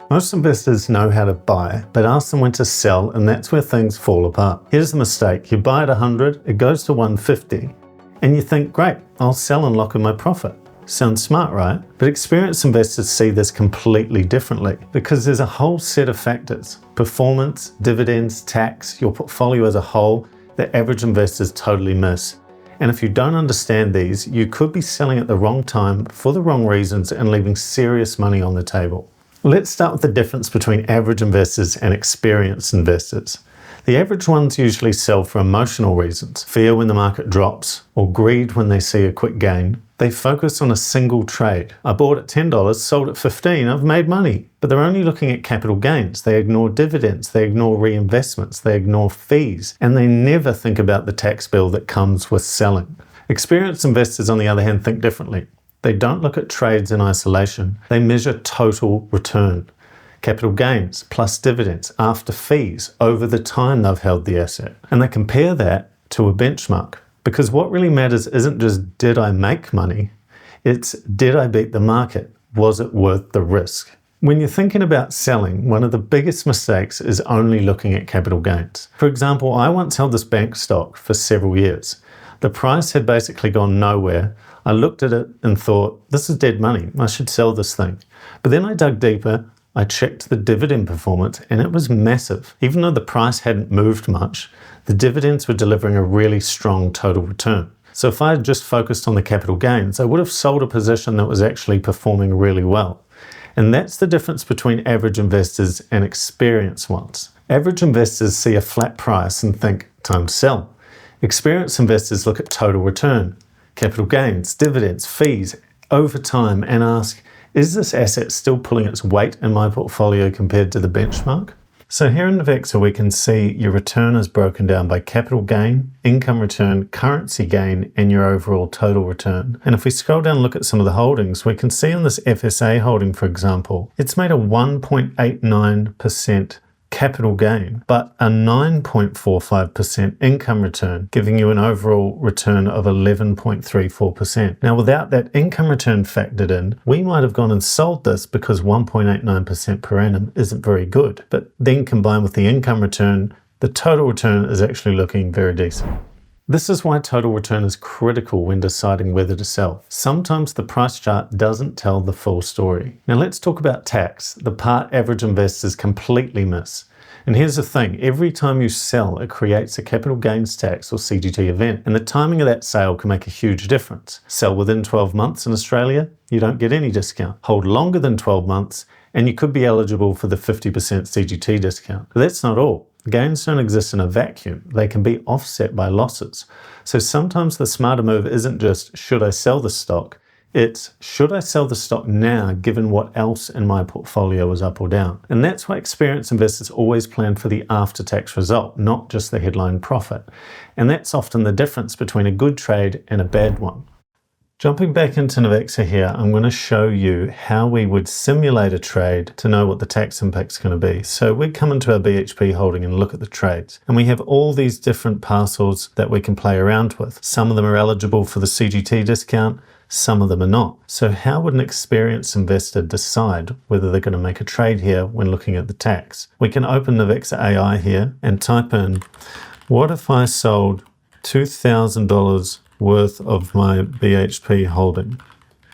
Most investors know how to buy, but ask them when to sell, and that's where things fall apart. Here's the mistake. You buy at 100, it goes to 150, and you think, great, I'll sell and lock in my profit. Sounds smart, right? But experienced investors see this completely differently because there's a whole set of factors: performance, dividends, tax, your portfolio as a whole, that average investors totally miss. And if you don't understand these, you could be selling at the wrong time for the wrong reasons and leaving serious money on the table. Let's start with the difference between average investors and experienced investors. The average ones usually sell for emotional reasons: fear when the market drops, or greed when they see a quick gain. They focus on a single trade. I bought at $10, sold at $15, I've made money. But they're only looking at capital gains. They ignore dividends, they ignore reinvestments, they ignore fees, and they never think about the tax bill that comes with selling. Experienced investors, on the other hand, think differently. They don't look at trades in isolation. They measure total return. Capital gains plus dividends after fees over the time they've held the asset. And they compare that to a benchmark. Because what really matters isn't just did I make money, it's did I beat the market? Was it worth the risk? When you're thinking about selling, one of the biggest mistakes is only looking at capital gains. For example, I once held this bank stock for several years. The price had basically gone nowhere. I looked at it and thought, this is dead money, I should sell this thing. But then I dug deeper, I checked the dividend performance, and it was massive. Even though the price hadn't moved much, the dividends were delivering a really strong total return. So if I had just focused on the capital gains, I would have sold a position that was actually performing really well. And that's the difference between average investors and experienced ones. Average investors see a flat price and think, time to sell. Experienced investors look at total return, capital gains, dividends, fees over time, and ask, is this asset still pulling its weight in my portfolio compared to the benchmark? So here in Navexa, we can see your return is broken down by capital gain, income return, currency gain, and your overall total return. And if we scroll down and look at some of the holdings, we can see in this FSA holding, for example, it's made a 1.89% capital gain, but a 9.45% income return, giving you an overall return of 11.34%. Now, without that income return factored in, we might have gone and sold this because 1.89% per annum isn't very good. But then combined with the income return, the total return is actually looking very decent. This is why total return is critical when deciding whether to sell. Sometimes the price chart doesn't tell the full story. Now let's talk about tax, the part average investors completely miss. And here's the thing, every time you sell, it creates a capital gains tax or CGT event, and the timing of that sale can make a huge difference. Sell within 12 months in Australia, you don't get any discount. Hold longer than 12 months, and you could be eligible for the 50% CGT discount. But that's not all. Gains don't exist in a vacuum. They can be offset by losses. So sometimes the smarter move isn't just, should I sell the stock? It's, should I sell the stock now given what else in my portfolio is up or down? And that's why experienced investors always plan for the after-tax result, not just the headline profit. And that's often the difference between a good trade and a bad one. Jumping back into Navexa here, I'm going to show you how we would simulate a trade to know what the tax impact's going to be. So we'd come into our BHP holding and look at the trades. And we have all these different parcels that we can play around with. Some of them are eligible for the CGT discount, some of them are not. So how would an experienced investor decide whether they're going to make a trade here when looking at the tax? We can open Navexa AI here and type in, what if I sold $2,000 worth of my BHP holding?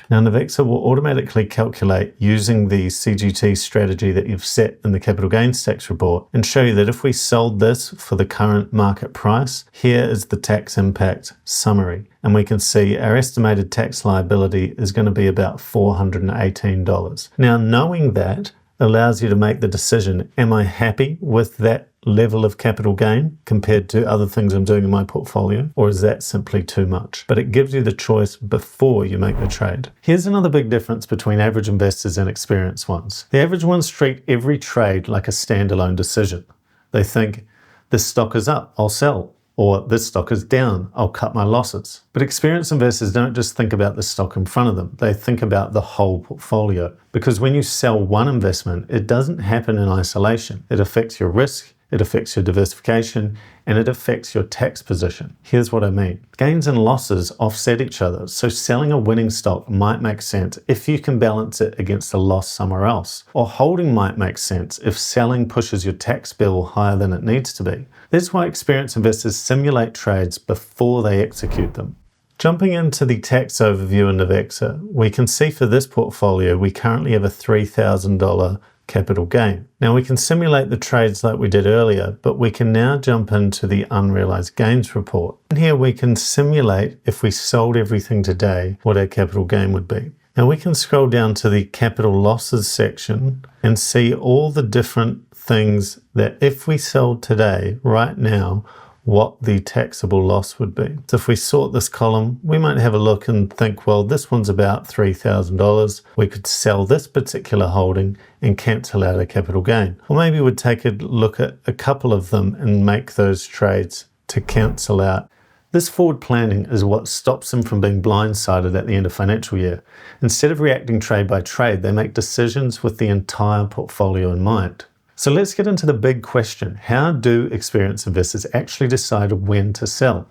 Now Navexa will automatically calculate using the CGT strategy that you've set in the capital gains tax report and show you that if we sold this for the current market price, here is the tax impact summary. And we can see our estimated tax liability is going to be about $418. Now knowing that allows you to make the decision, am I happy with that level of capital gain compared to other things I'm doing in my portfolio, or is that simply too much? But it gives you the choice before you make the trade. Here's another big difference between average investors and experienced ones. The average ones treat every trade like a standalone decision. They think, this stock is up, I'll sell. Or this stock is down, I'll cut my losses. But experienced investors don't just think about the stock in front of them, they think about the whole portfolio. Because when you sell one investment, it doesn't happen in isolation. It affects your risk, it affects your diversification, and it affects your tax position. Here's what I mean. Gains and losses offset each other, so selling a winning stock might make sense if you can balance it against a loss somewhere else, or holding might make sense if selling pushes your tax bill higher than it needs to be. That's why experienced investors simulate trades before they execute them. Jumping into the tax overview in Navexa, we can see for this portfolio we currently have a $3,000 capital gain. Now we can simulate the trades like we did earlier, but we can now jump into the unrealized gains report. And here we can simulate if we sold everything today, what our capital gain would be. Now we can scroll down to the capital losses section and see all the different things that if we sold today, right now, what the taxable loss would be. So if we sort this column, we might have a look and think, well, this one's about $3,000. We could sell this particular holding and cancel out a capital gain. Or maybe we'd take a look at a couple of them and make those trades to cancel out. This forward planning is what stops them from being blindsided at the end of financial year. Instead of reacting trade by trade, they make decisions with the entire portfolio in mind. So let's get into the big question. How do experienced investors actually decide when to sell?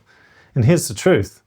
And here's the truth.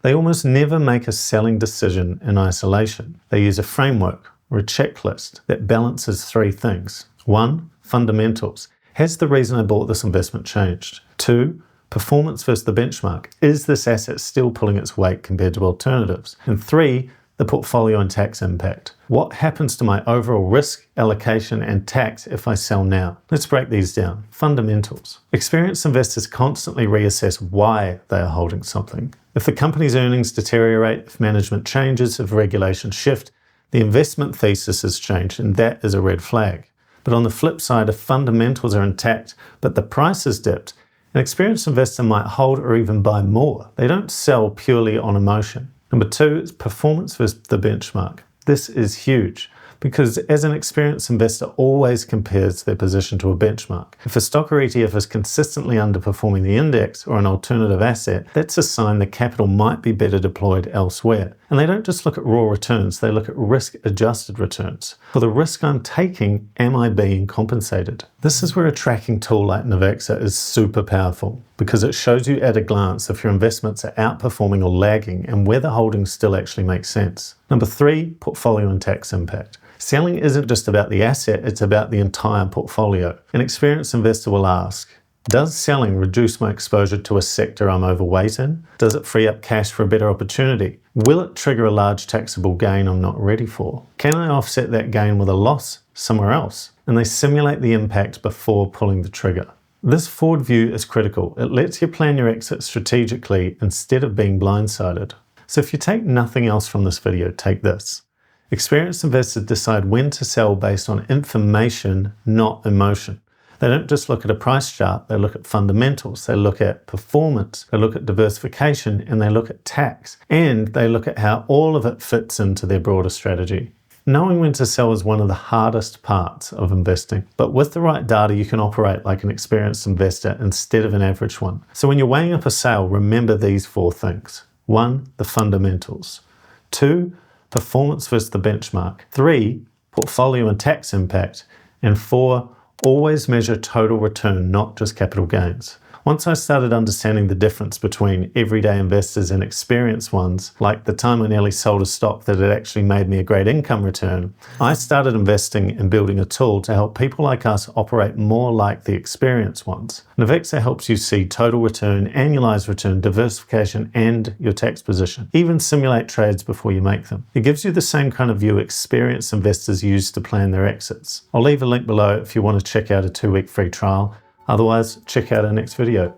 They almost never make a selling decision in isolation. They use a framework or a checklist that balances three things. 1, fundamentals. Has the reason I bought this investment changed? 2, performance versus the benchmark. Is this asset still pulling its weight compared to alternatives? And 3, the portfolio and tax impact. What happens to my overall risk, allocation, and tax if I sell now? Let's break these down. Fundamentals. Experienced investors constantly reassess why they are holding something. If the company's earnings deteriorate, if management changes, if regulations shift, the investment thesis has changed, and that is a red flag. But on the flip side, if fundamentals are intact, but the price has dipped, an experienced investor might hold or even buy more. They don't sell purely on emotion. Number 2 is performance versus the benchmark. This is huge because as an experienced investor always compares their position to a benchmark. If a stock or ETF is consistently underperforming the index or an alternative asset, that's a sign the capital might be better deployed elsewhere. And they don't just look at raw returns, they look at risk-adjusted returns. For the risk I'm taking, am I being compensated? This is where a tracking tool like Navexa is super powerful because it shows you at a glance if your investments are outperforming or lagging and whether holdings still actually make sense. Number 3, portfolio and tax impact. Selling isn't just about the asset, it's about the entire portfolio. An experienced investor will ask, does selling reduce my exposure to a sector I'm overweight in? Does it free up cash for a better opportunity? Will it trigger a large taxable gain I'm not ready for? Can I offset that gain with a loss somewhere else? And they simulate the impact before pulling the trigger. This forward view is critical. It lets you plan your exit strategically instead of being blindsided. So if you take nothing else from this video, take this. Experienced investors decide when to sell based on information, not emotion. They don't just look at a price chart, they look at fundamentals, they look at performance, they look at diversification, and they look at tax. And they look at how all of it fits into their broader strategy. Knowing when to sell is one of the hardest parts of investing, but with the right data, you can operate like an experienced investor instead of an average one. So when you're weighing up a sale, remember these 4 things. 1, the fundamentals. 2, performance versus the benchmark. 3, portfolio and tax impact. And 4, always measure total return, not just capital gains. Once I started understanding the difference between everyday investors and experienced ones, like the time I nearly sold a stock that had actually made me a great income return, I started investing and building a tool to help people like us operate more like the experienced ones. Navexa helps you see total return, annualized return, diversification, and your tax position. Even simulate trades before you make them. It gives you the same kind of view experienced investors use to plan their exits. I'll leave a link below if you want to check out a 2-week free trial. Otherwise, check out our next video.